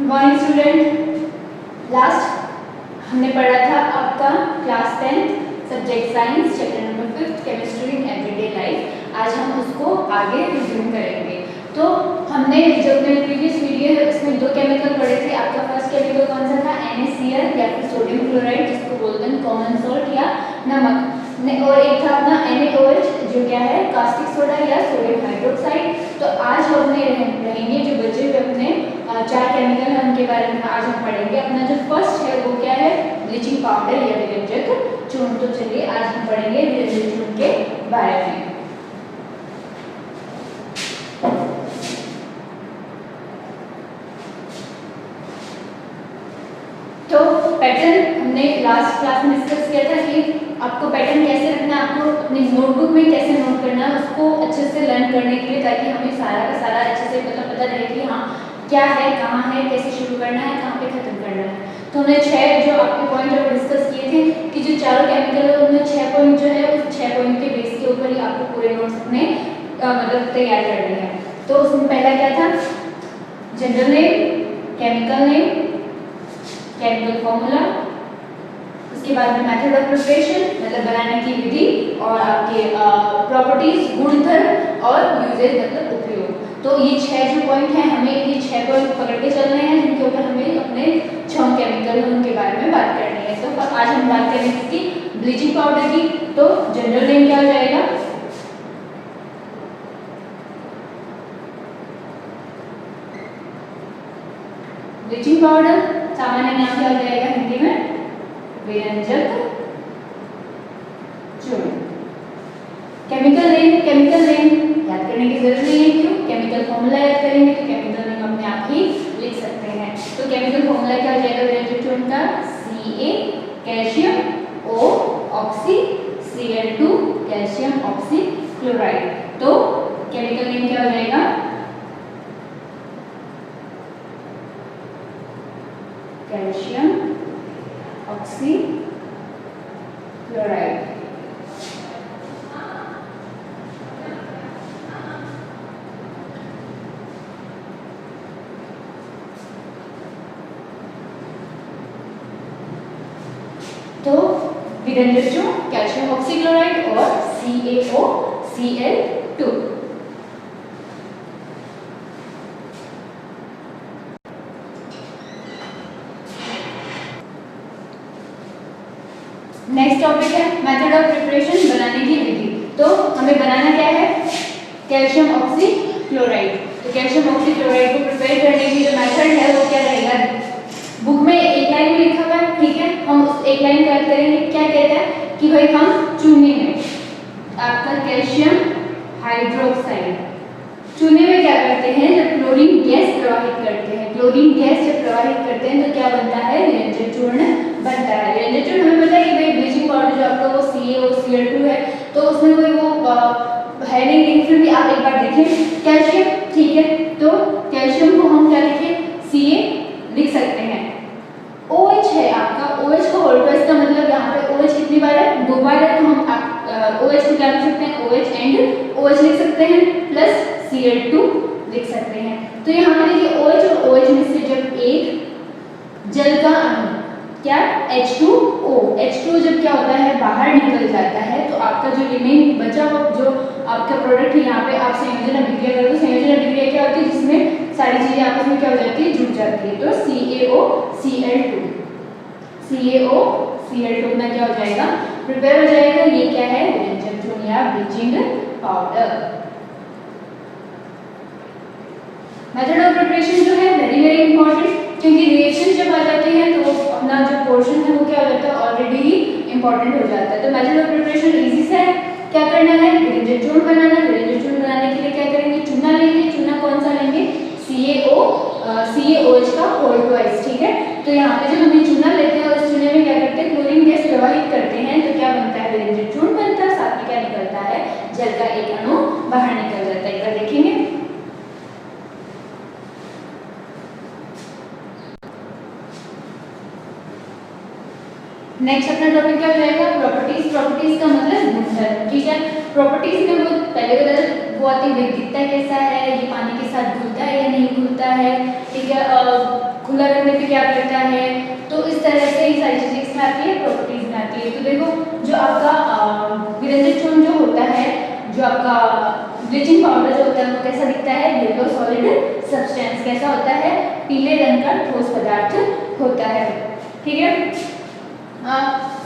Morning student, last हमने पढ़ा था आपका class 10 subject science chapter number 5 chemistry in everyday life. आज हम उसको आगे रिज्यूम करेंगे। तो हमने जो मेरे प्रीवियस वीडियो है उसमें दो केमिकल पढ़े थे। आपका फर्स्ट केमिकल कौन सा था? NaCl या फिर सोडियम क्लोराइड, जिसको बोलते हैं कॉमन सॉल्ट या नमक, और एक था अपना NaOH जो क्या है कास्टिक सोडा या सोडियम हाइड्रोक्साइड। तो आज हम रहेंगे जो बचे हुए अपने चार केमिकल हैं उनके बारे में आज हम पढ़ेंगे। अपना जो फर्स्ट है वो क्या है? ब्लीचिंग पाउडर या विरंजक चूर्ण। तो चलिए आज हम पढ़ेंगे विरंजक चूर्ण के बारे में। तो पैटर्न हमने लास्ट क्लास में डिस्कस किया था कि आपको पैटर्न कैसे रखना है, आपको अपनी नोटबुक में कैसे नोट करना है, उसको अच्छे से लर्न करने के लिए, ताकि हमें सारा का सारा अच्छे से पता रहे कि हाँ क्या है, कहाँ है, कैसे शुरू करना है, कहाँ पे खत्म करना है। तो हमने 6 जो आपके पॉइंट है वो डिस्कस किए थे कि जो चारों केमिकल है उनमें 6 पॉइंट जो है उस 6 पॉइंट के बेस के ऊपर ही आपको पूरे नोट्स अपने मतलब तैयार करने हैं। तो उसमें पहला क्या था? General name, chemical name, chemical formula, उसके बाद में मेथड ऑफ प्रिपरेशन मतलब बनाने की विधि, और आपके प्रॉपर्टीज गुणधर्म, और यूजेज मतलब उपयोग। तो ये 6 जो पॉइंट हैं हमें ये 6 पॉइंट पकड़ के चलने हैं, जिनके ऊपर हमें अपने 6 केमिकल उनके बारे में बात करनी है। तो आज हम बात करेंगे इसकी ब्लीचिंग पाउडर की। तो जनरल नेम क्या हो जाएगा? ब्लीचिंग पाउडर सामान्य नाम क्या हो जाएगा हिंदी में? विरंजक चूर्ण। केमिकल नेम याद करने की जरूरत नहीं है, क्यों? केमिकल फॉर्मूला याद करेंगे तो केमिकल नेम अपने आप ही लिख सकते हैं। तो केमिकल फॉर्मूला क्या हो जाएगा विरंजक चूर्ण का? Ca calcium, O oxy, Cl2 calcium oxy chloride. तो केमिकल नेम क्या हो जाएगा? Calcium oxy chloride. तो विरंजक चूर्ण कैल्शियम ऑक्सी क्लोराइड और CaOCl2। नेक्स्ट टॉपिक है मेथड ऑफ प्रिपरेशन, बनाने की विधि। तो हमें बनाना क्या है? Calcium oxy chloride. तो कैल्शियम ऑक्सी क्लोराइड को प्रिपेयर करने की जो मेथड है वो क्या रहेगा? बुक में एक लाइन में लिखा हुआ है, ठीक है, हम उस एक लाइन को याद करेंगे। क्या कहता है कि भाई हम चूने में आपका कैल्शियम हाइड्रोक्साइड, चूने में क्या करते हैं? जब क्लोरीन गैस प्रवाहित करते हैं, क्लोरीन गैस जब प्रवाहित करते हैं तो क्या बनता है? विरंजक चूर्ण बनता है। विरंजक चूर्ण हमें पता है कि भाई ब्लीचिंग पाउडर जो आपका वो CaOCl2 है, तो उसमें कोई वो है नहीं, लेकिन फिर भी आप एक बार देखें कैल्शियम, ठीक है, तो कैल्शियम को हम क्या लिखें? Ca लिख सकते हैं। OH है आपका, OH को होल्ड, इसका मतलब यहाँ पे OH कितनी बार है? 2 बार है। तो हम OH को क्या लिख सकते हैं? OH एंड OH लिख सकते हैं, प्लस Cl2 लिख सकते हैं। तो यहाँ पे देखिए OH और OH में से जब एक जल का अणु क्या H2O, H2O जब क्या होता है बाहर निकल जाता है, तो आपका जो रिमेन बचा हुआ जो आपका प्रोडक्ट है यहाँ पे आप संयोजन अभिक्रिया करोगे तो संयोजन अभिक्रिया क्या होती है? जिसमें सारी चीजें आपस में क्या हो जाती है? जुड़ जाती है। तो CaOCl2 अपना क्या हो जाएगा? प्रिपेयर हो जाएगा। ये क्या है? विरंजक चूर्ण या bleaching powder. Method of preparation जो है वेरी इंपॉर्टेंट, क्योंकि रिएक्शन जब आ जाते हैं तो अपना जो पोर्शन है वो क्या हो जाता है? ऑलरेडी ही इंपॉर्टेंट हो जाता है। तो मेथड ऑफ प्रिपरेशन इजी सा है। क्या करना है? विरंजक चूर्ण बनाना। विरंजक चूर्ण बनाने के लिए क्या करेंगे? चूना लेंगे। चूना कौन सा लेंगे? CaOH का होल ट्वाइस, ठीक है। तो यहाँ पे जब हम ये चूना लेते हैं और इस चूने में क्या करते हैं? क्लोरीन गैस प्रवाहित करते हैं, तो क्या बनता है? विरंजक चूर्ण बनता है। साथ में क्या निकलता है? जल का एक अणु बाहर निकल जाता है। एक बार देखेंगे। नेक्स्ट अपना टॉपिक क्या हो जाएगा? प्रॉपर्टीज। प्रॉपर्टीज का मतलब गुणधर्म, ठीक है। प्रॉपर्टीज में वो पहले वो आती है दिखता कैसा है, ये पानी के साथ घुलता है या नहीं घुलता है, ठीक है, खुला रखने पे क्या करता है। तो इस तरह से ये सारी चीज़ें इसमें आती है, प्रॉपर्टीज में आती है। तो देखो जो आपका विरंजक चूर्ण जो होता है, जो आपका ब्लीचिंग पाउडर जो होता है वो कैसा दिखता है, येलो सॉलिड सब्सटेंस कैसा होता है, पीले रंग का ठोस पदार्थ होता है। ठीक है।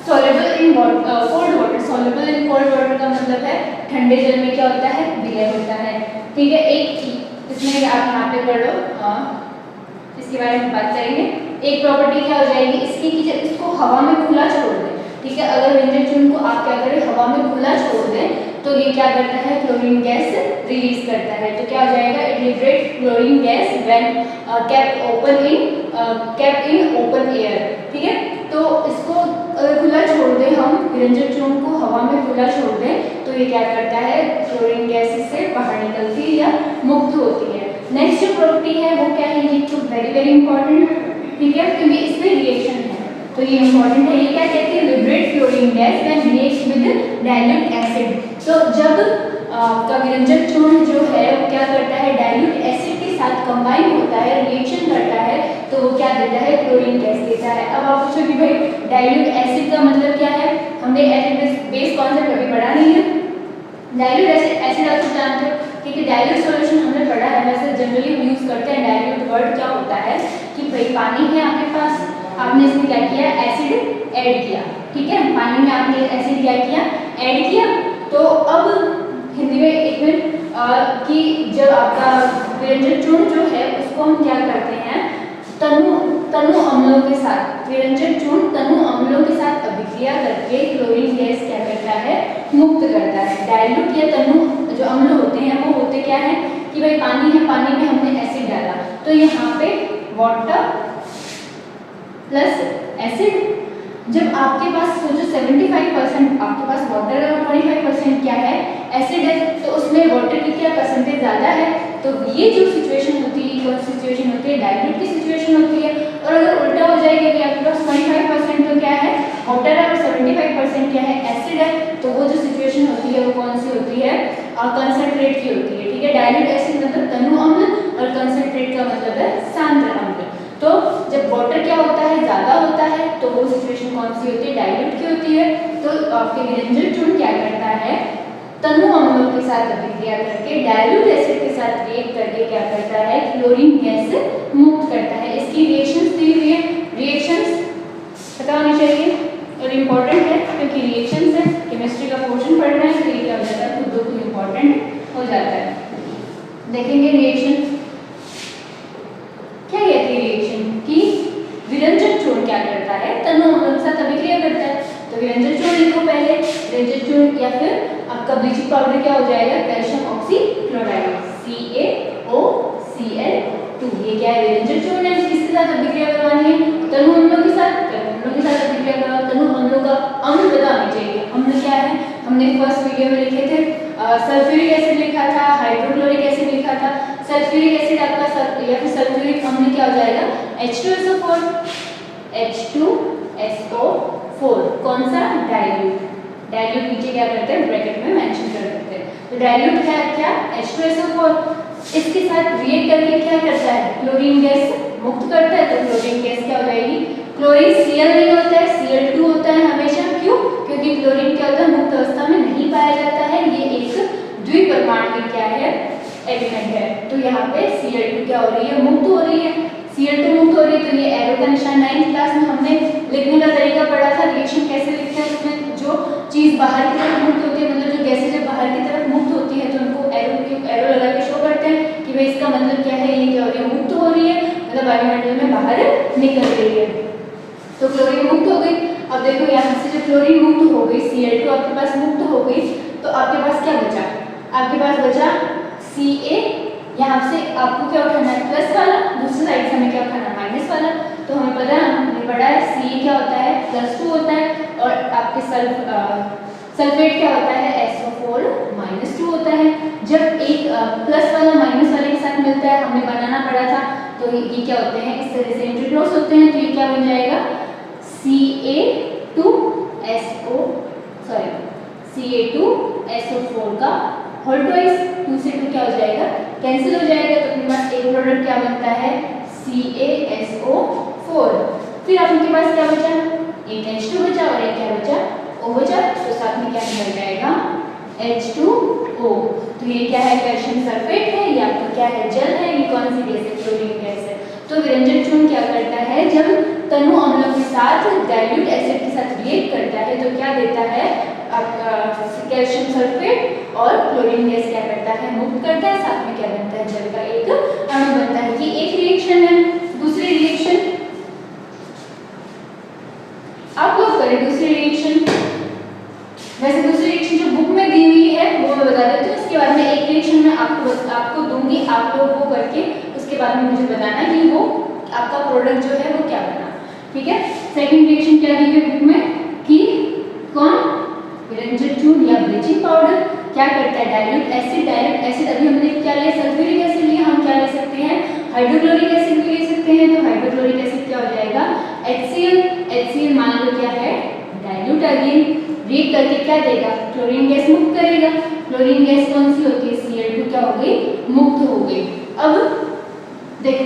Soluble in cold water, soluble in cold water का मतलब है ठंडे जल में क्या होता है, विलय होता है। ठीक है। एक इसमें आप यहाँ पे कर लो, इसके बारे में बात करेंगे। एक प्रॉपर्टी क्या हो जाएगी इसकी कि जब इसको हवा में खुला छोड़ दें, ठीक है, अगर व्यंजक चूर्ण को आप क्या करें हवा में खुला छोड़ दें तो ये क्या करता है, क्लोरीन गैस रिलीज करता है। तो क्या हो जाएगा, it liberate chlorine gas when kept in open air. ठीक है। तो इसको अगर खुला छोड़ दें हम, व्यंजक चूर्ण को हवा में खुला छोड़ दें तो ये क्या करता है, क्लोरीन गैस इससे बाहर निकलती है या मुक्त होती है। नेक्स्ट जो प्रॉपर्टी है वो क्या है, ये तो वेरी इंपॉर्टेंट, ठीक है, क्योंकि इसमें रिएक्शन है तो ये इंपॉर्टेंट है। ये क्या कहती है, liberate chlorine gas when react with dilute acid. तो जब आपका विरंजक चूर्ण जो है वो क्या करता है, डाइल्यूट एसिड के साथ कंबाइन होता है, रिएक्शन करता है, तो वो क्या देता है, क्लोरीन गैस देता है। अब आप पूछो कि भाई डाइल्यूट एसिड का मतलब क्या है, हमने एसिड बेस कॉन्सेप्ट अभी पढ़ा नहीं है। डाइल्यूट एसिड आप सब जानते हो, ठीक है, डाइल्यूट सॉल्यूशन हमने पढ़ा है, वैसे जनरली हम यूज करते हैं डाइल्यूट वर्ड। क्या होता है कि भाई पानी है आपके पास, आपने इसमें क्या किया, एसिड ऐड किया, ठीक है, पानी में आपने एसिड क्या किया, ऐड किया। तो अब हिंदी में एक मिनट कि जब आपका विरंजक चूर्ण जो है उसको हम क्या करते हैं, तनु अम्लों के साथ, विरंजक चूर्ण तनु अम्लों के साथ अभिक्रिया करके क्लोरीन गैस क्या करता है, मुक्त करता है। डाइल्यूट या तनु जो अम्ल होते हैं वो होते क्या है कि भाई पानी है, पानी में हमने एसिड डाला तो यहाँ पे वाटर प्लस एसिड, जब आपके पास सोचो 75% आपके पास वाटर है और 25% क्या है, एसिड है, तो उसमें वाटर की क्या परसेंटेज ज़्यादा है। तो ये जो सिचुएशन होती है, कौन सी सिचुएशन होती है, डाइल्यूट की सिचुएशन होती है। और अगर उल्टा हो जाएगा कि आपके पास 25% तो क्या है, वाटर है, और 75% क्या है, एसिड है, तो वो जो सिचुएशन होती है वो कौन सी होती है, कंसंट्रेट की होती है। ठीक है। डाइल्यूट एसिड मतलब तनु अम्ल और कंसंट्रेट का मतलब है सांद्र अम्ल। तो जब वाटर क्या होता है, ज़्यादा होता है, तो वो सिचुएशन कौन सी होती है, डाइल्यूट की होती है। तो आपके विरंजक चूर्ण क्या करता है, तनु अम्लों के साथ अभिक्रिया करके डाइल्यूट एसिड के साथ रिएक्ट करके क्या करता है, क्लोरीन गैस मुक्त करता है। इसकी रिएक्शंस दी हुई है, रिएक्शंस पता होनी चाहिए और इम्पोर्टेंट है क्योंकि रिएक्शंस है, केमिस्ट्री का पोर्शन पढ़ रहे हैं तो ये क्या हो जाता है, खुद को इम्पोर्टेंट हो जाता है। देखेंगे रिएक्शन क्या कहती है, रिएक्शन की विरंजक चूर्ण क्या करता है, तनु अम्लों के साथ अभिक्रिया करता है। तो विरंजक चूर्ण लिखो पहले, विरंजक चूर्ण या फिर आपका ब्लीचिंग पाउडर क्या हो जाएगा, कैल्शियम ऑक्सीक्लोराइड CaOCl2। ये क्या है, विरंजक चूर्ण है, किसके साथ अभिक्रिया करवानी है, तनु अम्लों के साथ, तनु अम्लों के साथ अभिक्रिया करवाओ। तनु अम्लों का अम्ल पता होना चाहिए, अम्ल क्या है, हमने फर्स्ट वीडियो में लिखे थे, सल्फ्यूरिक एसिड लिखा था, हाइड्रोक्लोरिक एसिड लिखा था। सल्फ्यूरिक एसिड आपका या फिर सल्फ्यूरिक अम्ल क्या हो जाएगा, H2SO4, H2SO4 कौन सा, डाइल्यूट। डाइल्यूट नीचे क्या करते हैं, ब्रैकेट में मेंशन कर देते हैं। तो डाइल्यूट है क्या, H2SO4, इसके साथ रिएक्ट करके क्या करता है, क्लोरीन गैस मुक्त करता है। तो क्लोरीन गैस क्या हो जाएगी, क्लोरीन Cl नहीं होता है, Cl2 होता है हमेशा। क्यों, क्योंकि क्लोरीन क्या होता है, मुक्त अवस्था में नहीं पाया जाता है, ये एक द्विपरमाणु क्या है, एलिमेंट है। तो यहाँ पे Cl2 क्या हो रही है, मुक्त हो रही है, Cl2 मुक्त हो रही है। तो ये एरो का निशान 9th क्लास में हमने लिखने का तरीका पढ़ा था, रिएक्शन कैसे लिखते हैं, उसमें जो चीज बाहर की तरफ मुक्त होती है, मतलब जो गैसें जब बाहर की तरफ मुक्त होती है तो उनको एरो लगा के शो करते हैं कि भाई इसका मतलब क्या है, ये क्या हो रही है, मुक्त हो रही है, मतलब वायुमंडल में बाहर निकल रही है। तो क्लोरीन मुक्त हो गई। अब देखो यहाँ से जो क्लोरीन मुक्त हो गई, Cl2 आपके पास मुक्त हो गई, तो आपके पास क्या बचा, आपके पास बचा Ca। यहाँ से आपको क्या उठाना है, प्लस वाला, दूसरी साइड से हमें क्या उठाना है, माइनस वाला। तो हमें पता है, हमने पढ़ा है Ca क्या होता है, +2 होता है, और आपके सल्फेट क्या होता है, SO4 -2 होता है। जब एक प्लस वाला माइनस वाले के साथ मिलता है, हमने बनाना पड़ा था, तो ये क्या होते हैं, इस तरह से इंटरक्रॉस होते हैं। तो ये क्या बन जाएगा, Ca2SO4 का होल ट्वाइस, 2 से 2 क्या हो जाएगा, कैंसिल हो जाएगा। तो अपने पास एक प्रोडक्ट क्या बनता है, CaSO SO4। फिर आपके पास क्या बचा, एक H2 बचा और एक क्या बचा, O बचा। तो साथ में क्या निकल जाएगा, H2O। तो ये क्या है, कैल्शियम सल्फेट है, ये आपका क्या है, जल है। ये कौन सी गैस है, क्लोरीन गैस है। तो विरंजन चूर्ण क्या करता है, जब तनु अम्लों के साथ डाइल्यूट एसिड के साथ रिएक्ट करता है तो क्या देता है, आपका कैल्शियम सल्फेट और क्लोरीन गैस क्या करता है, मुक्त करता है। साथ में क्या बनता है, जल का एक अणु बनता है। ये एक रिएक्शन है। दूसरी रिएक्शन आप लोग करें, दूसरी रिएक्शन। वैसे दूसरी रिएक्शन जो बुक में दी हुई है वो मैं बता देती हूँ, उसके बाद में एक रिएक्शन मैं आपको दूंगी, आप लोग वो करके उसके बाद में मुझे बताना कि वो आपका प्रोडक्ट जो है वो क्या बना। ठीक है। सेकंड रिएक्शन क्या दी है बुक में कि कौन, विरंजन चूर्ण या ब्लीचिंग पाउडर क्या करता है, डाइल्यूट एसिड अभी हमने क्या लिया, सल्फ्यूरिक एसिड लिया, हम क्या ले सकते हैं, हाइड्रोक्लोरिक एसिड भी ले सकते हैं। तो हाइड्रोक्लोरिक एसिड क्या हो जाएगा, HCl मान लो क्या है, डाइल्यूट अगेन रिएक्ट करके क्या देगा, क्लोरीन गैस मुक्त करेगा। क्लोरीन गैस कौन सी होती है, Cl2 क्या हो गई, मुक्त हो गई। अब देखो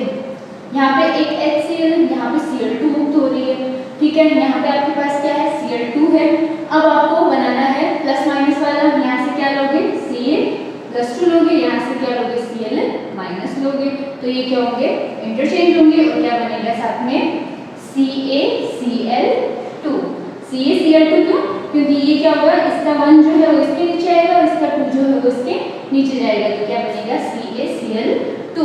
यहाँ पे एक HCl, यहाँ पे Cl2 मुक्त हो रही है। ठीक है, यहाँ पे आपके पास क्या है, Cl2 है। अब आपको बनाना है प्लस माइनस वाला, यहाँ से क्या लोगे, Ca+2 लोगे, यहाँ से क्या लोगे, Cl- लोगे। तो ये क्या होंगे, इंटरचेंज होंगे और क्या बनेगा साथ में, CaCl2। CaCl2 क्यों, क्योंकि ये क्या होगा, इसका 1 जो है वो इसके नीचे आएगा और इसका 2 जो है वो इसके नीचे जाएगा। तो क्या बनेगा, CaCl2।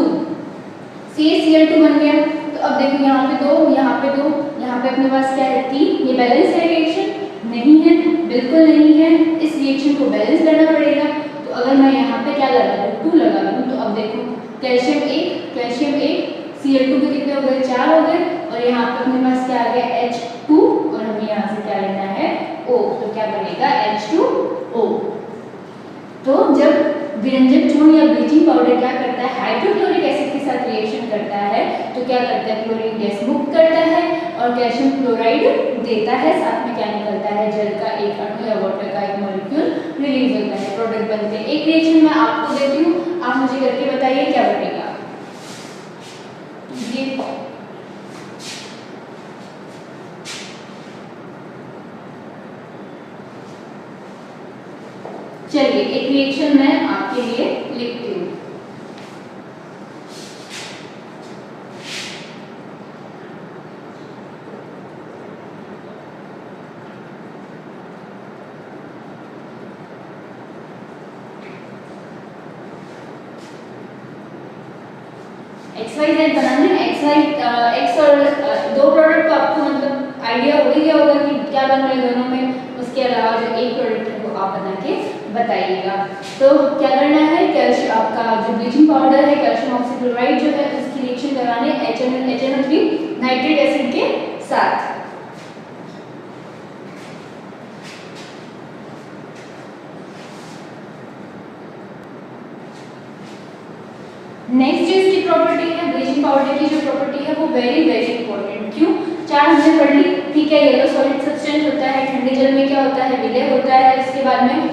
CaCl2 बन गया। तो अब देखो यहाँ पे 2, यहाँ पे 2, यहाँ पे अपने पास क्या है, 3। ये बैलेंस है रिएक्शन, नहीं है, बिल्कुल नहीं है। इस रिएक्शन को बैलेंस करना पड़ेगा। तो अगर मैं यहाँ पे क्या लगा दूँ, 2 लगा दूँ, तो अब देखो कैल्शियम 1 Cl2 के कितने हो गए, 4 हो गए। और यहाँ पे अपने पास क्या आ गया, H2 और हमें यहाँ से क्या लेना है, O। तो क्या बनेगा, H2O। तो जब विरंजन चूर्ण या ब्लीचिंग पाउडर क्या करता है, हाइड्रोक्लोरिक एसिड के साथ रिएक्शन करता है तो क्या करता है, क्लोरीन गैस मुक्त करता है और कैल्शियम क्लोराइड देता है। साथ में क्या निकलता है, जल का एक अणु या वाटर का एक मॉलिक्यूल रिलीज होता है, प्रोडक्ट बनते हैं। एक रिएक्शन मैं आपको देती हूँ, आप मुझे करके बताइए क्या बनेगा। चलिए एक रिएक्शन मैं आपके लिए लिखती हूँ। XYZ बनाने में X और 2 प्रोडक्ट को आपको मतलब आइडिया हो ही गया होगा कि क्या बन रहा है दोनों में। उसके अलावा जो एक प्रोडक्ट है वो आप बना के बताइएगा। तो क्या करना है, कैल्शियम आपका जो ब्लीचिंग पाउडर है, कैल्शियम ऑक्सीक्लोराइड जो है उसकी रिएक्शन कराने HNO3 नाइट्रिक एसिड के साथ। नेक्स्ट जो इसकी प्रॉपर्टी है, ब्लीचिंग पाउडर की जो प्रॉपर्टी है वो वेरी इंपॉर्टेंट। क्यों, 4 हमने पढ़ ली। ठीक है, येलो सॉलिड सब्सटेंस होता है, ठंडे जल में क्या होता है, विलय होता है। इसके बाद में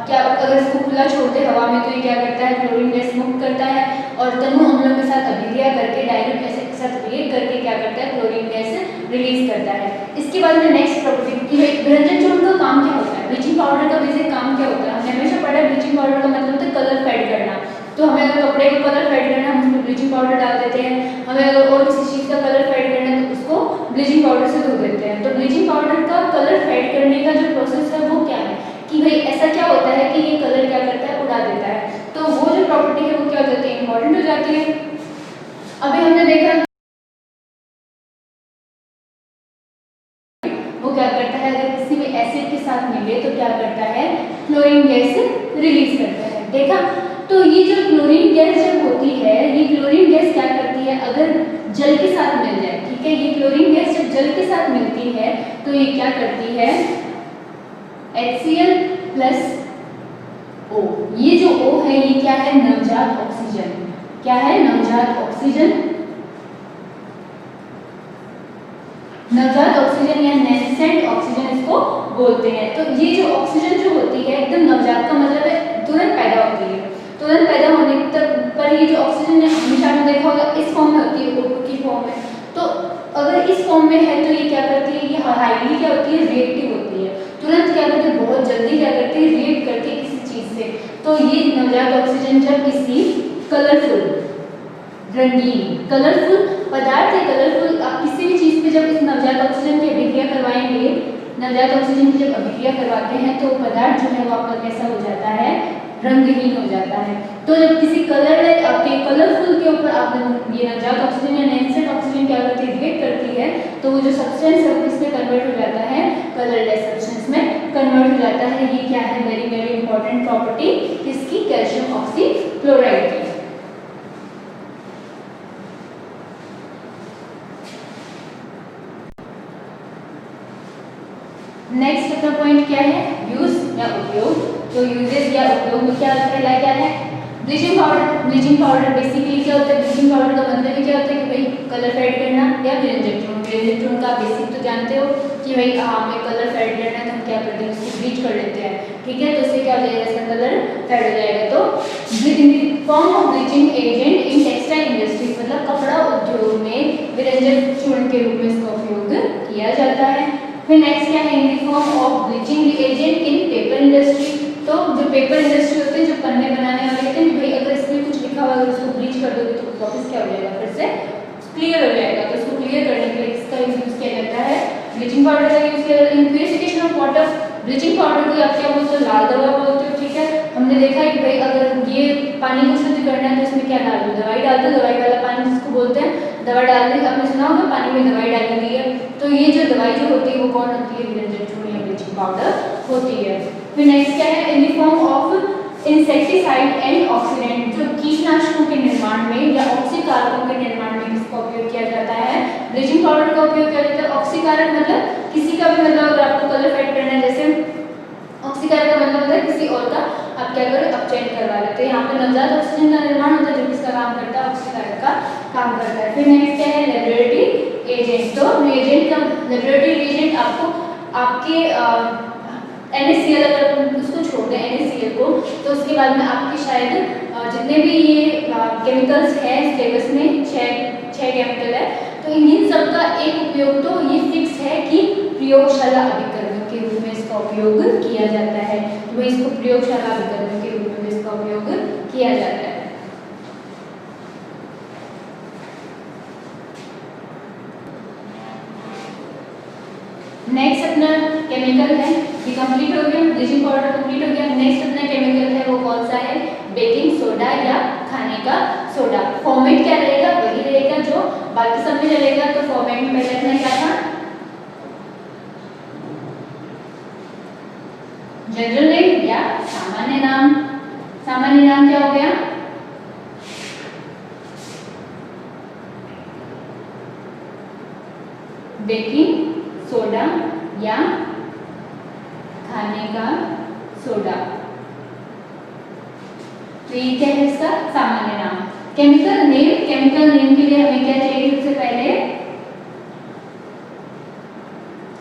क्या अगर इसको खुला छोड़ते हवा में तो ये क्या करता है, क्लोरीन गैस मुक्त करता है और तनु अम्लों के साथ अभिक्रिया करके डाइल्यूट एसिड के साथ रिएक्ट करके क्या करता है, क्लोरीन गैस रिलीज करता है। इसके बाद में नेक्स्ट प्रॉपर्टी कि विरंजन चूर्ण का काम क्या होता है, ब्लीचिंग पाउडर का बेसिक काम क्या होता है। हमने हमेशा पढ़ा है ब्लीचिंग पाउडर का मतलब होता है कलर फेड करना। तो हमें अगर कपड़े का कलर फेड करना है हम उसमें ब्लीचिंग पाउडर डाल देते हैं। हमें अगर और किसी चीज़ का कलर फेड करना है तो उसको ब्लीचिंग पाउडर से धो देते हैं। तो ब्लीचिंग पाउडर का कलर फेड करने का जो प्रोसेस है वो क्या है कि भाई ऐसा क्या होता है कि ये कलर क्या करता है, उड़ा देता है। तो वो जो प्रॉपर्टी है वो क्या हो जाती है, इंपॉर्टेंट हो जाती है। अभी हमने देखा वो क्या करता है, अगर किसी भी एसिड के साथ मिले तो क्या करता है, क्लोरीन गैस रिलीज करता है। देखा, तो ये जो क्लोरीन गैस जब होती है, ये क्लोरीन गैस क्या करती है, अगर जल के साथ मिल जाए, ठीक है, ये क्लोरीन गैस जब जल के साथ मिलती है तो ये क्या करती है, HCl+O। ये जो O है ये क्या है, नवजात ऑक्सीजन। क्या है, नवजात ऑक्सीजन। नवजात ऑक्सीजन या नेसेंट ऑक्सीजन इसको बोलते हैं। तो ये जो ऑक्सीजन जो होती है एकदम नवजात का मतलब है तुरंत पैदा होती है। तुरंत पैदा होने पर ये जो ऑक्सीजन है हमेशा आपने देखा होगा इस फॉर्म में होती है, O2 की फॉर्म में। इस फॉर्म में है तो ये क्या करती है, ये हाईली क्या होती है, रिएक्टिव होती है, तुरंत क्या करती है, बहुत जल्दी क्या करती है, रिएक्ट करती है किसी चीज से। तो ये नवजात ऑक्सीजन जब किसी कलरफुल, रंगीन, कलरफुल पदार्थ है, कलरफुल आप किसी भी चीज पे जब इस नवजात ऑक्सीजन की अभिक्रिया करवाएंगे, नवजात ऑक्सीजन की जब अभिक्रिया करवाते हैं तो पदार्थ जो है वो आपका कैसा हो जाता है, रंगहीन हो जाता है। तो जब किसी कलर आपके कलरफुल के ऊपर आप ये नवजात ऑक्सीजन या नैनसेंट ऑक्सीजन क्या करती है, रिएक्ट करती है, तो वो जो सब्सटेंस है वो किसमें कन्वर्ट हो जाता है, कलरलेस सब्सटेंस में कन्वर्ट हो जाता है। ये क्या है, वेरी वेरी इंपॉर्टेंट प्रॉपर्टी किसकी, कैल्शियम ऑक्सीक्लोराइड की। नेक्स्ट अपना पॉइंट क्या है, यूज या उपयोग। तो यूजेस या उपयोग में क्या पहला क्या है, bleaching powder. Bleaching powder basically क्या होता है, ब्लीचिंग पाउडर का मतलब ही क्या होता है कि भाई कलर फेड करना, या विरेंजक टोन का बेसिक तो जानते हो कि भाई हमें कलर फेड करना है तो हम क्या करते हैं, उसको ब्लीच कर लेते हैं, ठीक है, तो इससे क्या हो जाएगा, इसका कलर फेड हो जाएगा। तो in form of bleaching agent in textile industry, मतलब कपड़ा उद्योग में विरेंजक चूर्ण के रूप में इसका उपयोग किया जाता है। फिर नेक्स्ट क्या है, in the form of bleaching agent in paper industry. तो जो पेपर इंडस्ट्री होते हैं, जो पन्ने बनाने वाले होते हैं, भाई अगर इसमें कुछ लिखा हुआ है उसको ब्लीच कर दोगे तो वापस क्या हो जाएगा, फिर से क्लियर हो जाएगा। तो इसको क्लियर करने के लिए इसका यूज किया जाता है, ब्लीचिंग पाउडर का यूज किया जाता है। In purification of water, bleaching powder को आप क्या बोलते हो, लाल दवा बोलते हो, ठीक है। हमने देखा है कि भाई अगर ये पानी को शुद्ध करना है तो इसमें क्या डाल दो, दवाई डाल दो, दवाई वाला पानी जिसको बोलते हैं, दवा डालने का आपने सुना होगा, पानी में दवाई डाली गई है। तो ये जो दवाई जो होती है वो कौन होती है, विरेंजक चूर्ण या ब्लीचिंग पाउडर होती है। फिर नेक्स्ट क्या है, in the form of insecticide and oxidant, जो कीटनाशकों के निर्माण में या ऑक्सीकारकों के निर्माण में किसका उपयोग किया जाता है, ब्लीचिंग पाउडर का उपयोग किया जाता है। ऑक्सीकारक मतलब किसी का भी, मतलब अगर आपको कलर फेड करना है, जैसे ऑक्सीकारक का मतलब होता है किसी और का आप क्या करो, अपचयन करवा लेते हैं। यहाँ पे नवजात ऑक्सीजन का निर्माण होता है जो किसका काम करता है, ऑक्सीकारक का काम करता है। फिर नेक्स्ट क्या है, लेबोरेटरी एजेंट। तो रिएजेंट का, लेबोरेटरी रिएजेंट आपको आपके NaCl, अगर उसको छोड़ दें NaCl को, तो उसके बाद में आपके शायद जितने भी ये केमिकल्स हैं सिलेबस में, छह केमिकल है, तो इन सब का एक उपयोग तो ये फिक्स है कि प्रयोगशाला अभिकर्मक के रूप में इसका उपयोग किया जाता है। तो भाई इसको प्रयोगशाला अभिकर्मक के रूप में इसका उपयोग किया जाता है। नेक्स्ट अपना केमिकल है, ये कंप्लीट हो गया, ब्लीचिंग पाउडर कंप्लीट हो गया। नेक्स्ट अपना केमिकल है वो कौन सा है, बेकिंग सोडा या खाने का सोडा। फॉर्मेट क्या रहेगा, वही रहेगा जो बाकी सब में चलेगा। तो फॉर्मेट में पहले अपना क्या था, जनरल नेम या सामान्य नाम। सामान्य नाम क्या हो गया, बेकिंग सोडा या खाने का सोडा। तो ये क्या है इसका सामान्य नाम। केमिकल नेम, केमिकल नेम के लिए हमें क्या चाहिए, सबसे पहले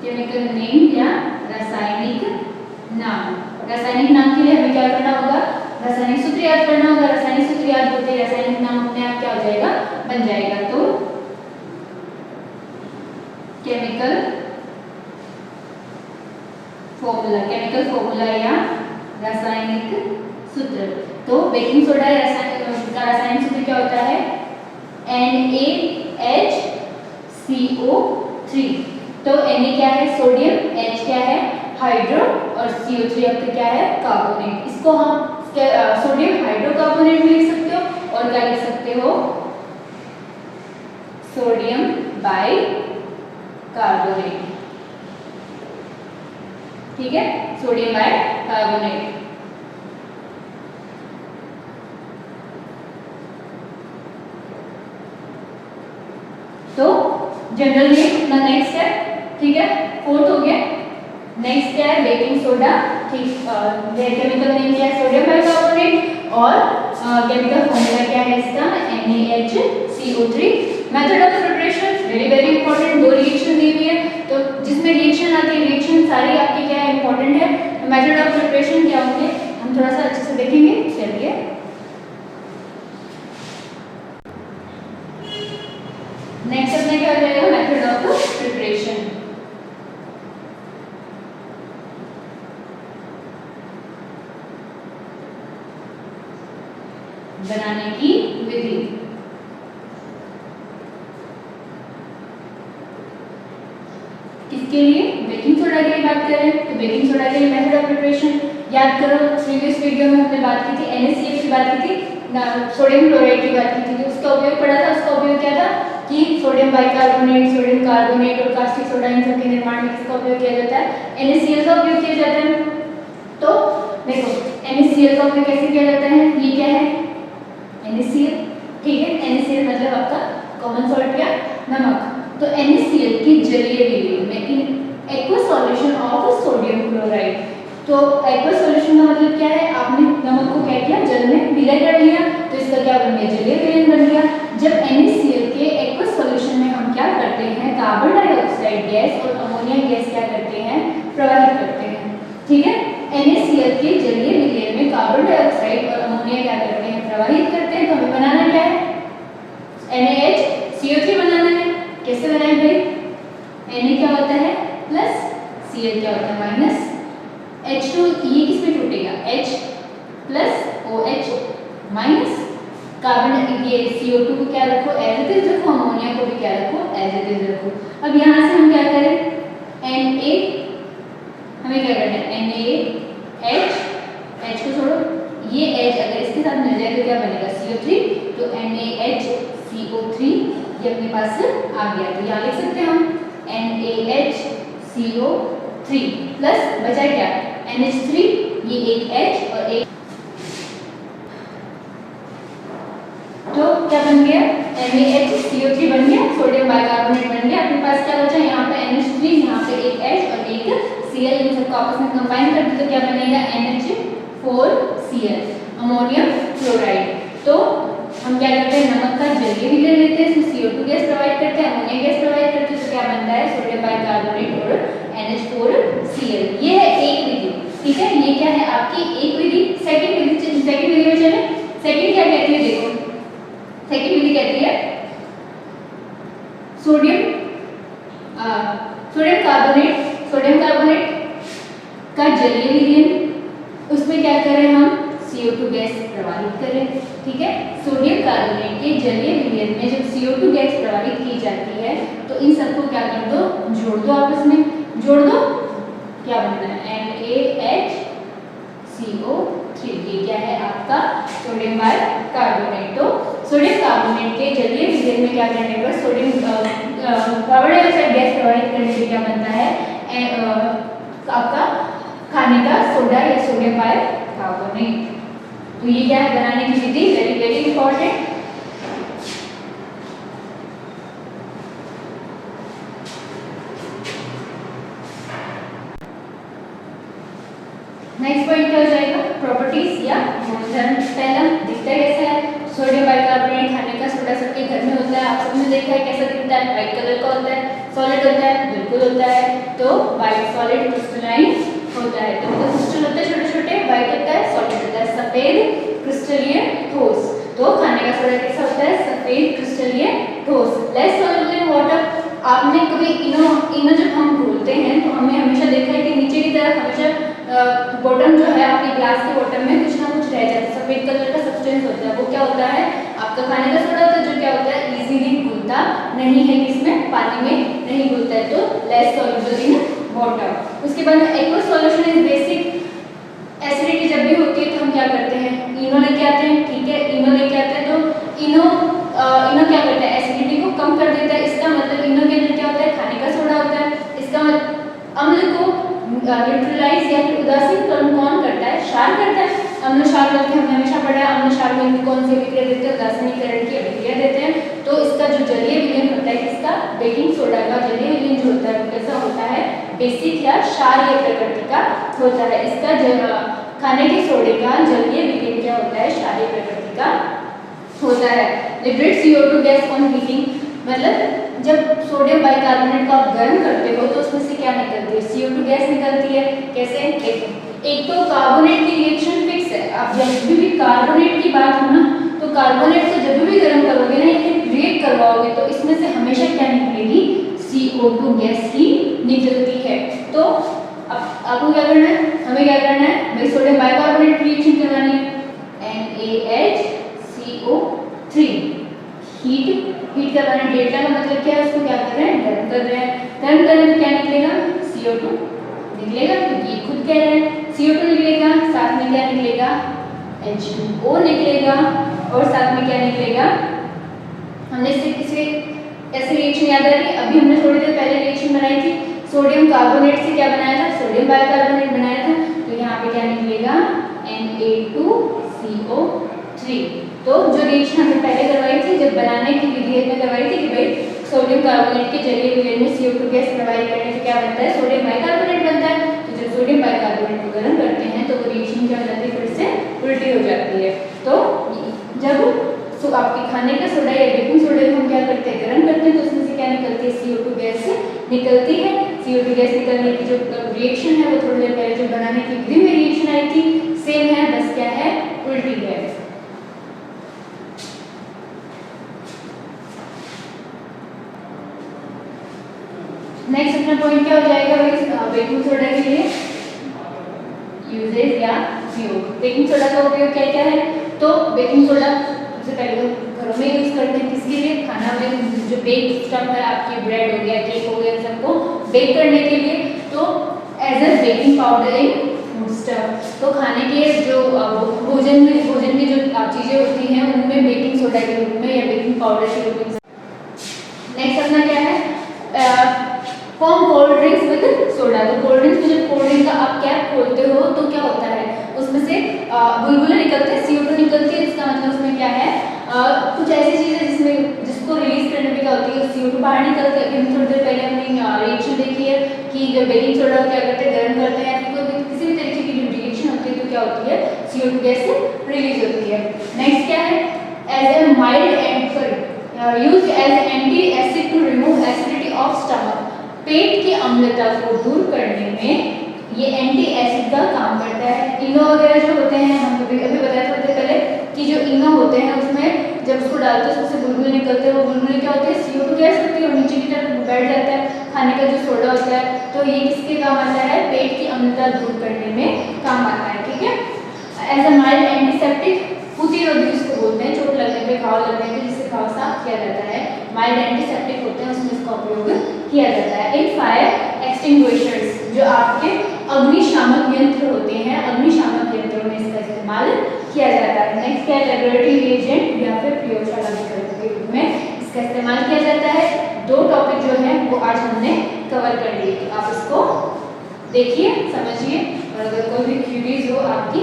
केमिकल नेम या रासायनिक नाम। रासायनिक नाम के लिए हमें क्या करना होगा, रासायनिक सूत्र याद करना होगा। रासायनिक सूत्र याद होते ही रासायनिक नाम अपने आप क्या हो जाएगा, बन जाएगा। तो केमिकल फॉर्मूला, केमिकल फॉर्मूला या रासायनिक सूत्र। तो बेकिंग सोडा का रासायनिक सूत्र क्या होता है, NaHCO3। तो Na क्या है, सोडियम, H क्या है, हाइड्रो, और CO3 आपका क्या है, कार्बोनेट। इसको हम सोडियम हाइड्रोकार्बोनेट भी लिख सकते हो, और क्या लिख सकते हो, सोडियम बाई कार्बोनेट, ठीक है, सोडियम बाई कार्बोनेट। तो जनरल नेम अपना नेक्स्ट है, ठीक है, फोर्थ हो गया। नेक्स्ट क्या है, बेकिंग सोडा, ठीक, केमिकल नेम क्या है, सोडियम बाइकार्बोनेट, और केमिकल फॉर्मूला क्या है इसका, NaHCO3। Method of preparation very very important, दो रिएक्शन दी हुई है, तो जिसमें रिएक्शन आती है, रिएक्शन सारी आपकी क्या है, इंपॉर्टेंट है। मेथड ऑफ प्रिपरेशन क्या होंगे, हम थोड़ा सा अच्छे से देखेंगे, चलिए। नेक्स्ट अपने क्या हो जाएगा, मेथड ऑफ बनाने की विधि। किसके लिए? बेकिंग सोडा की बात करें तो बेकिंग सोडा के लिए मेथड ऑफ प्रिपरेशन याद करो। प्रीवियस वीडियो में हमने बात की थी NaCl की बात की थी, सोडियम क्लोराइड की बात की थी। उसका उपयोग पढ़ा था। उसका उपयोग क्या था कि सोडियम बाइकार्बोनेट, सोडियम कार्बोनेट और कास्टिक सोडा इन सब के निर्माण में किसका उपयोग किया जाता है? NaCl का उपयोग किया जाता है। तो देखो NaCl का उपयोग कैसे किया जाता है? ये क्या है? NaCl, ठीक है। NaCl मतलब आपका कॉमन सॉल्ट या नमक। तो NaCl की जलीय विधि में aqueous solution of sodium chloride. तो एक्वस सॉल्यूशन का मतलब क्या है? आपने नमक को क्या किया? जल में विलय कर लिया, तो इसका क्या बन गया? जलीय विलयन बन गया। जब NaCl के एक्वस सॉल्यूशन में हम क्या करते हैं? कार्बन डाइऑक्साइड गैस और अमोनिया गैस क्या करते हैं? प्रवाहित करते हैं, ठीक है। NaCl के जलीय विलयन में कार्बन डाइऑक्साइड और अमोनिया क्या करते हैं? प्रवाहित करते हैं। तो हमें बनाना क्या है? NaHCO3 बनाना है। कैसे बनाएं भाई? Na क्या होता है? प्लस, Cl क्या होता है? माइनस। H2 ये किसमें टूटेगा? H plus OH minus carbon, ये CO2 को क्या रखो? एज इट इज रखो। अमोनिया को भी क्या रखो? एज इट इज रखो। अब यहाँ से हम क्या करें? Na, हमें क्या करना है? NaH, H को छोड़ो, ये H अगर इसके साथ मिल जाए तो क्या बनेगा? CO3। तो NaHCO3 ये अपने पास आ गया। तो यहाँ लिख सकते हैं हम NaHCO3 प्लस बचा क्या? NH3, ये एक H और एक, तो क्या बन गया? NaHCO3 बन गया, सोडियम बाइकार्बोनेट बन गया। अपने पास क्या बचा? यहाँ पे NH3, यहाँ पे एक H और एक Cl, इन सबको आपस में कंबाइन कर दो तो क्या बनेगा? NH4Cl, ammonium chloride. तो हम क्या करते हैं? नमक का जलीय विलयन लेते हैं, इसमें CO2 गैस प्रोवाइड करते हैं, अमोनिया गैस प्रोवाइड करते हैं, तो क्या बनता है? सोडियम बाइकार्बोनेट और NH4Cl। ये है एक विधि, ठीक है। ये क्या है? आपकी एक विधि। सेकंड विधि में चले। सेकंड क्या कहती है? देखो सेकंड विधि कहती है सोडियम कार्बोनेट का जलीय विलयन। उसमें क्या करें हम? CO2 गैस प्रवाहित करें, ठीक है। सोडियम कार्बोनेट के जलीय विलयन में जब CO2 गैस प्रवाहित की जाती है तो इन सबको क्या कर दो? जोड़ दो, आपस में जोड़ दो। क्या बनता है? NaHCO3। ये क्या है? आपका सोडियम बाइकार्बोनेट। तो सोडियम कार्बोनेट के जलीय विलयन में क्या करने पर सोडियम कार्बन डाइऑक्साइड गैस प्रवाहित करने से क्या बनता है? आपका खाने का सोडा या सोडियम बाइकार्बोनेट। तो ये क्या है? बनाने की विधि, very very important. Next point क्या हो जाएगा? प्रॉपर्टीज या गुणधर्म। पहला दिखता कैसा है? सोडियम बाइकार्बोनेट खाने का सोडा सबके घर में होता है। आप सबने देखा है कैसा दिखता है? व्हाइट कलर का होता है। सॉलिड होता है? बिल्कुल होता है। तो व्हाइट सॉलिड क्रिस्टलाइन होता है। तो क्रिस्टल होते हैं छोटे छोटे, व्हाइट होता है, सॉलिड होता है, सफेद क्रिस्टलीय ठोस। तो खाने का सोडा कैसा होता है? सफेद क्रिस्टलीय ठोस, लेस सॉल्युबल इन वाटर। आपने कभी इनो जब हम घोलते हैं तो हमने हमेशा देखा है कि नीचे की तरफ हमेशा बॉटम जो है आपकी ग्लास के बॉटम में कुछ ना कुछ रह जाता है, सफेद कलर का सब्सटेंस होता है। वो क्या होता है? आपका खाने का सोडा होता है, जो क्या होता है? इजीली घुलता नहीं है, किसमें? पानी में नहीं घुलता है। तो लेस सॉल्युबल इन वाटर। उसके बाद aqueous solution is basic. Acidity जब भी होती है तो हम क्या करते हैं? इनो लेके आते हैं, ठीक है। इनो लेके आते हैं तो इनो क्या करता है? एसिडिटी को कम कर देता है। इसका मतलब इनो के अंदर क्या होता है? खाने का सोडा होता है। इसका अम्ल को न्यूट्रलाइज या फिर उदासीन कौन करता है? क्षार करता है। अम्ल क्षार बल के हमने हमेशा पढ़ा है। अम्ल क्षार बल में कौन सी अभिक्रिया देते हैं? उदासीनीकरण की अभिक्रिया देते हैं। तो इसका जो जलीय विलयन होता है, किसका? बेकिंग सोडा का जलीय विलयन जो होता है वो कैसा होता है? बेसिक या क्षारीय प्रकृति का होता है। इसका खाने के सोडे का जलीय विलयन क्या होता है? क्षारीय प्रकृति का होता है। Liberate CO2 gas on heating, मतलब जब सोडियम बाइकार्बोनेट को आप गर्म करते हो तो उसमें से क्या निकलती है? CO2 गैस निकलती है। कैसे? देखो, एक तो कार्बोनेट की रिएक्शन फिक्स है। आप जब भी कार्बोनेट की बात हो ना, तो कार्बोनेट को जब भी गर्म करोगे ना, रिएक्ट करवाओगे तो इसमें से हमेशा क्या निकलेगी? CO2 गैस ही निकलती है। तो अब आपको क्या करना है? हमें क्या करना है भाई? सोडियम बाइकार्बोनेट रिएक्शन करवानी है। NaHCO3 H2O निकलेगा और साथ में क्या निकलेगा, हमने इससे किसी ऐसे रिएक्शन याद आ रही है, अभी हमने थोड़ी देर पहले रिएक्शन बनाई थी, सोडियम कार्बोनेट से क्या बनाया था, सोडियम बाइकार्बोनेट बनाया था। तो यहाँ पे क्या निकलेगा Na2CO3। तो जो रिएक्शन हमने पहले करवाई थी, जब बनाने की विधि में करवाई थी कि भाई सोडियम कार्बोनेट के जलीय हुए में CO2 गैस प्रोवाइड करने से क्या बनता है, सोडियम बाइकार्बोनेट बनता है। तो जब सोडियम बाइकार्बोनेट को गर्म करते हैं तो वो रिएक्शन क्या हो जाती है, फिर से उल्टी हो जाती है। तो जब आपके खाने का सोडा या बेकिंग सोडा को हम क्या करते हैं, गर्म करते हैं, तो उसमें से क्या निकलती है, CO2 गैस निकलती है। CO2 गैस निकलने की जो रिएक्शन है वो थोड़ी देर पहले जो बनाने की विधि में रिएक्शन आई थी सेम है, बस क्या है, उल्टी है। नेक्स्ट अपना पॉइंट क्या हो जाएगा भाई, बेकिंग सोडा के लिए यूजेज या उपयोग। बेकिंग सोडा का उपयोग क्या क्या है, तो बेकिंग सोडा सबसे पहले घरों में यूज करते हैं, किसके लिए, खाना में जो बेक स्टफ है, आपकी ब्रेड हो गया, केक हो गया, सबको बेक करने के लिए। तो as a baking powder in food stuff, तो खाने के जो भोजन की जो चीजें होती हैं उनमें बेकिंग सोडा के रूप में या बेकिंग पाउडर के रूप में। नेक्स्ट अपना क्या है, form cold drinks with soda. तो कोल्ड ड्रिंक्स में जब कोल्ड ड्रिंक का आप कैप खोलते हो तो क्या होता है, उसमें से बुलबुले निकलते हैं, CO2 निकलती है। इसका मतलब उसमें क्या है, कुछ ऐसी चीजें जिसको रिलीज करने में क्या होती है, CO2 बाहर निकलती है। अभी थोड़ी देर पहले हमने रिएक्शन देखी है कि जब बेकिंग सोडा क्या करते हैं, गर्म करते हैं, कोई किसी भी तरीके की जो रिएक्शन होती है तो क्या होती है, CO2 गैस रिलीज होती है। नेक्स्ट क्या है, as a mild used as anti acid to remove acidity of stomach. पेट की अम्लता को दूर करने में ये एंटी एसिड का काम करता है। इनो वगैरह जो होते हैं, हम अभी बताया थोड़ी देर पहले कि जो इनो होते हैं उसमें जब उसको डालते हैं उससे बुलबुले निकलते हैं, वो बुलबुले क्या होते हैं, CO2 गैस होती है और नीचे की तरफ बैठ जाता है खाने का जो सोडा होता है। तो ये किसके काम आता है, पेट की अम्लता दूर करने में काम आता है। ठीक है, एज अ माइल्ड एंटीसेप्टिक, प्रतिरोधी जिसको बोलते हैं, चोट लगने पे, घाव लगने पे जिससे घाव साफ किया जाता है, माइल्ड एंटीसेप्टिक होते हैं, उसमें इसका उपयोग किया जाता है। इन फायर एक्सटिंग्विशर्स, जो आपके अग्निशामक यंत्र होते हैं, अग्निशामक यंत्रों में इसका इस्तेमाल किया जाता है। नेक्स्ट क्या है, लेबोरेटरी रिएजेंट या फिर प्रयोगशाला विकल्प के रूप में इसका इस्तेमाल किया जाता है। दो टॉपिक जो है वो आज हमने कवर कर लिए, आप इसको देखिए, समझिए, और अगर कोई भी क्यूरीज हो आपकी